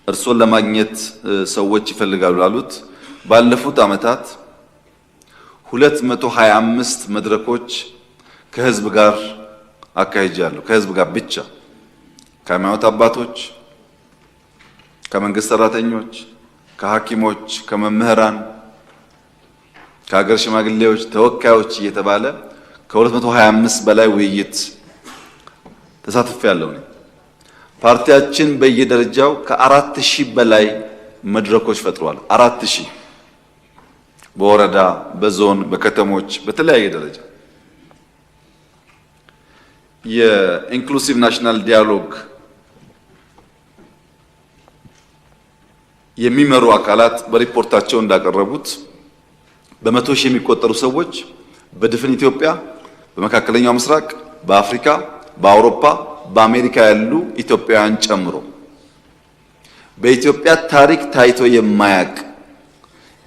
እርሶን ለማግኘት ሰዎች ይፈልጋሉ ላሉት ባለፉት ዓመታት 225 መድረኮች ከህዝብ ጋር አካሂጃለሁ። ከህዝብ ጋር ብቻ ከሃይማኖት አባቶች፣ ከመንግስት ሰራተኞች፣ ከሐኪሞች፣ ከመምህራን፣ ከሀገር ሽማግሌዎች፣ ተወካዮች እየተባለ ከ225 በላይ ውይይት ተሳትፌያለሁ። ፓርቲያችን በየደረጃው ከ4000 በላይ መድረኮች ፈጥሯል። 4000 በወረዳ፣ በዞን፣ በከተሞች በተለያየ ደረጃ የኢንክሉሲቭ ናሽናል ዲያሎግ የሚመሩ አካላት በሪፖርታቸው እንዳቀረቡት በመቶ ሺህ የሚቆጠሩ ሰዎች በድፍን ኢትዮጵያ፣ በመካከለኛው ምስራቅ፣ በአፍሪካ፣ በአውሮፓ፣ በአሜሪካ ያሉ ኢትዮጵያውያን ጨምሮ በኢትዮጵያ ታሪክ ታይቶ የማያቅ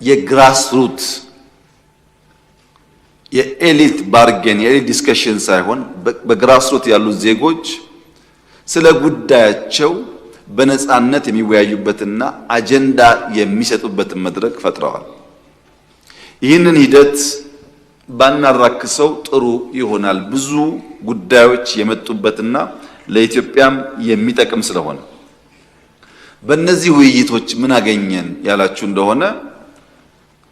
የግራስ ሩት የኤሊት ባርጌን የኤሊት ዲስከሽን ሳይሆን በግራስ ሩት ያሉ ዜጎች ስለ ጉዳያቸው በነፃነት የሚወያዩበትና አጀንዳ የሚሰጡበትን መድረክ ፈጥረዋል። ይህንን ሂደት ባናራክሰው ጥሩ ይሆናል። ብዙ ጉዳዮች የመጡበትና ለኢትዮጵያም የሚጠቅም ስለሆነ በእነዚህ ውይይቶች ምን አገኘን ያላችሁ እንደሆነ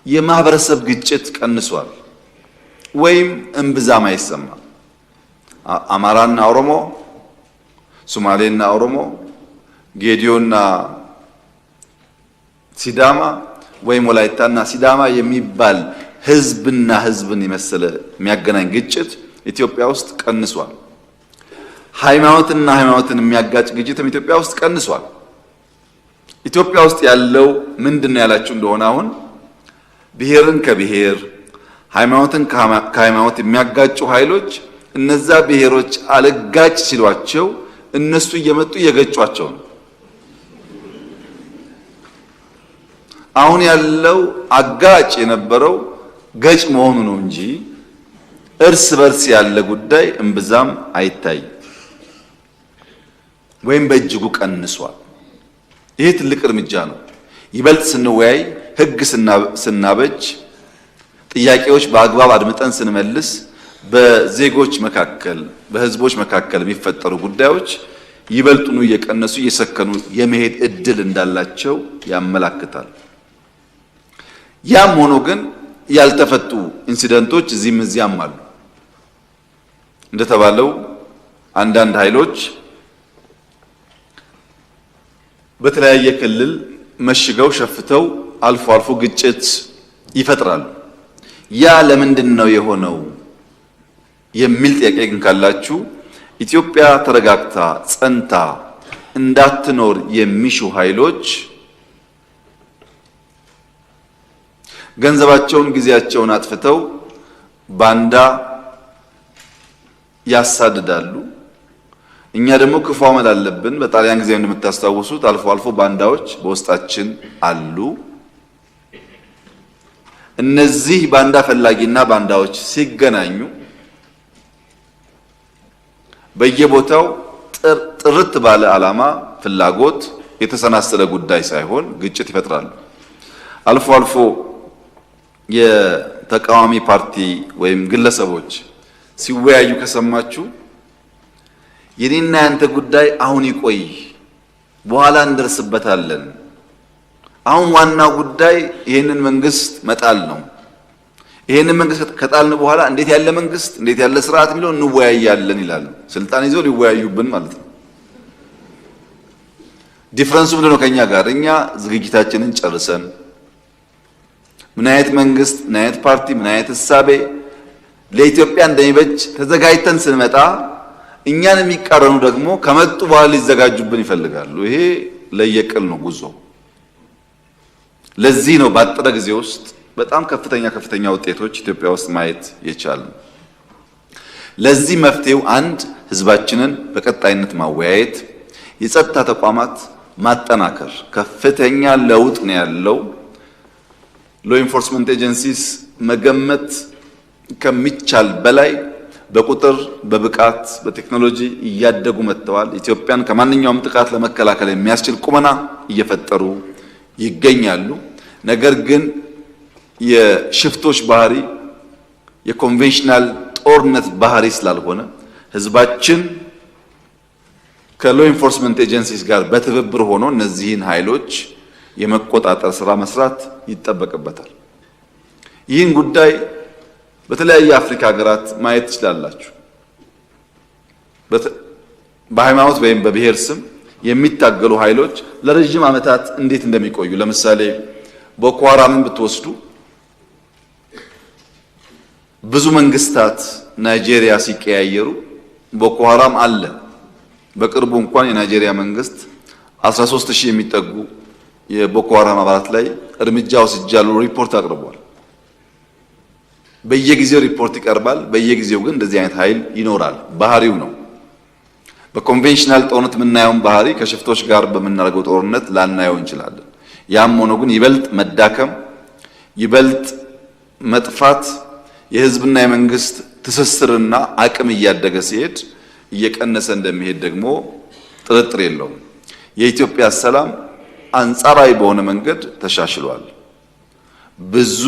የማህበረሰብ ግጭት ቀንሷል ወይም እምብዛም አይሰማም። አማራና ኦሮሞ፣ ሶማሌና ኦሮሞ፣ ጌዲዮና ሲዳማ ወይም ወላይታና ሲዳማ የሚባል ህዝብና ህዝብን የመሰለ የሚያገናኝ ግጭት ኢትዮጵያ ውስጥ ቀንሷል። ሃይማኖትና ሃይማኖትን የሚያጋጭ ግጭትም ኢትዮጵያ ውስጥ ቀንሷል። ኢትዮጵያ ውስጥ ያለው ምንድነው ያላችሁ እንደሆነ አሁን ብሔርን ከብሔር ሃይማኖትን ከሃይማኖት የሚያጋጩ ኃይሎች እነዛ ብሔሮች አለጋጭ ሲሏቸው እነሱ እየመጡ እየገጯቸው ነው። አሁን ያለው አጋጭ የነበረው ገጭ መሆኑ ነው እንጂ እርስ በርስ ያለ ጉዳይ እምብዛም አይታይ ወይም በእጅጉ ቀንሷል። ይሄ ትልቅ እርምጃ ነው። ይበልጥ ስንወያይ፣ ህግ ስናበጅ፣ ጥያቄዎች በአግባብ አድምጠን ስንመልስ በዜጎች መካከል በህዝቦች መካከል የሚፈጠሩ ጉዳዮች ይበልጡኑ እየቀነሱ እየሰከኑ የመሄድ እድል እንዳላቸው ያመላክታል። ያም ሆኖ ግን ያልተፈቱ ኢንሲደንቶች እዚህም እዚያም አሉ። እንደተባለው አንዳንድ ኃይሎች በተለያየ ክልል መሽገው ሸፍተው አልፎ አልፎ ግጭት ይፈጥራሉ። ያ ለምንድን ነው የሆነው የሚል ጥያቄ ግን ካላችሁ ኢትዮጵያ ተረጋግታ ጸንታ እንዳትኖር የሚሹ ኃይሎች ገንዘባቸውን ጊዜያቸውን አጥፍተው ባንዳ ያሳድዳሉ። እኛ ደግሞ ክፉ አመል አለብን። በጣሊያን ጊዜ እንደምታስታውሱት አልፎ አልፎ ባንዳዎች በውስጣችን አሉ። እነዚህ ባንዳ ፈላጊና ባንዳዎች ሲገናኙ በየቦታው ጥርት ባለ ዓላማ ፍላጎት የተሰናሰለ ጉዳይ ሳይሆን ግጭት ይፈጥራሉ። አልፎ አልፎ የተቃዋሚ ፓርቲ ወይም ግለሰቦች ሲወያዩ ከሰማችሁ የኔና ያንተ ጉዳይ አሁን ይቆይ፣ በኋላ እንደርስበታለን፣ አሁን ዋናው ጉዳይ ይሄንን መንግስት መጣል ነው፣ ይሄንን መንግስት ከጣልን በኋላ እንዴት ያለ መንግስት እንዴት ያለ ስርዓት የሚለው እንወያያለን ይላሉ። ስልጣን ይዘው ሊወያዩብን ማለት ነው። ዲፍረንሱ ምንድነው? ከኛ ጋር እኛ ዝግጅታችንን ጨርሰን ምን አይነት መንግስት ምን አይነት ፓርቲ ምን አይነት እሳቤ ለኢትዮጵያ እንደሚበጅ ተዘጋጅተን ስንመጣ እኛን የሚቃረኑ ደግሞ ከመጡ በኋላ ሊዘጋጁብን ይፈልጋሉ። ይሄ ለየቅል ነው ጉዞ። ለዚህ ነው ባጠረ ጊዜ ውስጥ በጣም ከፍተኛ ውጤቶች ኢትዮጵያ ውስጥ ማየት የቻልነው። ለዚህ መፍትሄው አንድ ህዝባችንን በቀጣይነት ማወያየት፣ የጸጥታ ተቋማት ማጠናከር። ከፍተኛ ለውጥ ነው ያለው። ሎ ኢንፎርስመንት ኤጀንሲስ መገመት ከሚቻል በላይ በቁጥር በብቃት በቴክኖሎጂ እያደጉ መጥተዋል። ኢትዮጵያን ከማንኛውም ጥቃት ለመከላከል የሚያስችል ቁመና እየፈጠሩ ይገኛሉ። ነገር ግን የሽፍቶች ባህሪ የኮንቬንሽናል ጦርነት ባህሪ ስላልሆነ ህዝባችን ከሎ ኢንፎርስመንት ኤጀንሲስ ጋር በትብብር ሆኖ እነዚህን ኃይሎች የመቆጣጠር ስራ መስራት ይጠበቅበታል። ይህን ጉዳይ በተለያየ አፍሪካ ሀገራት ማየት ትችላላችሁ። በሃይማኖት ወይም በብሔር ስም የሚታገሉ ኃይሎች ለረጅም ዓመታት እንዴት እንደሚቆዩ ለምሳሌ ቦኮ ሃራምን ብትወስዱ ብዙ መንግስታት ናይጄሪያ ሲቀያየሩ ቦኮ ሃራም አለ። በቅርቡ እንኳን የናይጄሪያ መንግስት 13000 የሚጠጉ የቦኮ ሃራም አባላት ላይ እርምጃ ወስጃለሁ ሪፖርት አቅርቧል። በየጊዜው ሪፖርት ይቀርባል። በየጊዜው ግን እንደዚህ አይነት ኃይል ይኖራል። ባህሪው ነው። በኮንቬንሽናል ጦርነት የምናየውን ባህሪ ከሽፍቶች ጋር በምናደርገው ጦርነት ላናየው እንችላለን። ያም ሆኖ ግን ይበልጥ መዳከም፣ ይበልጥ መጥፋት፣ የህዝብና የመንግስት ትስስርና አቅም እያደገ ሲሄድ እየቀነሰ እንደሚሄድ ደግሞ ጥርጥር የለውም። የኢትዮጵያ ሰላም አንጻራዊ በሆነ መንገድ ተሻሽሏል። ብዙ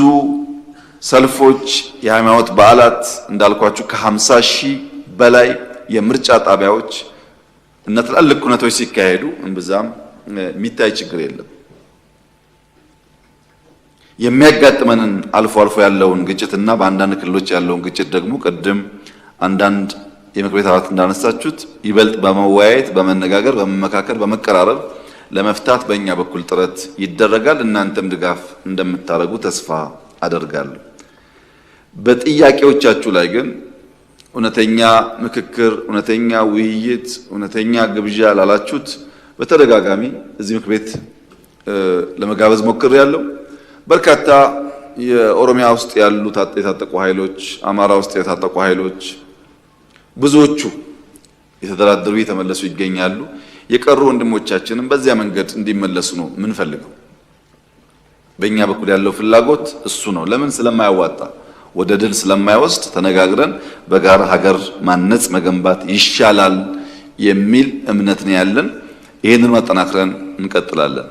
ሰልፎች፣ የሃይማኖት በዓላት እንዳልኳችሁ ከ50,000 በላይ የምርጫ ጣቢያዎች እና ትላልቅ ኩነቶች ሲካሄዱ እንብዛም የሚታይ ችግር የለም። የሚያጋጥመንን አልፎ አልፎ ያለውን ግጭትና በአንዳንድ ክልሎች ያለውን ግጭት ደግሞ ቅድም አንዳንድ የምክር ቤት አባላት እንዳነሳችሁት ይበልጥ በመወያየት በመነጋገር በመመካከር በመቀራረብ ለመፍታት በእኛ በኩል ጥረት ይደረጋል። እናንተም ድጋፍ እንደምታደርጉ ተስፋ አደርጋለሁ። በጥያቄዎቻችሁ ላይ ግን እውነተኛ ምክክር፣ እውነተኛ ውይይት፣ እውነተኛ ግብዣ ላላችሁት በተደጋጋሚ እዚህ ምክር ቤት ለመጋበዝ ሞክሬያለሁ። በርካታ የኦሮሚያ ውስጥ ያሉ የታጠቁ ኃይሎች፣ አማራ ውስጥ የታጠቁ ኃይሎች ብዙዎቹ የተደራደሩ የተመለሱ ይገኛሉ። የቀሩ ወንድሞቻችንም በዚያ መንገድ እንዲመለሱ ነው የምንፈልገው። በእኛ በኩል ያለው ፍላጎት እሱ ነው። ለምን? ስለማያዋጣ ወደ ድል ስለማይወስድ ተነጋግረን በጋራ ሀገር ማነጽ መገንባት ይሻላል የሚል እምነት ነው ያለን። ይህንን ማጠናክረን እንቀጥላለን።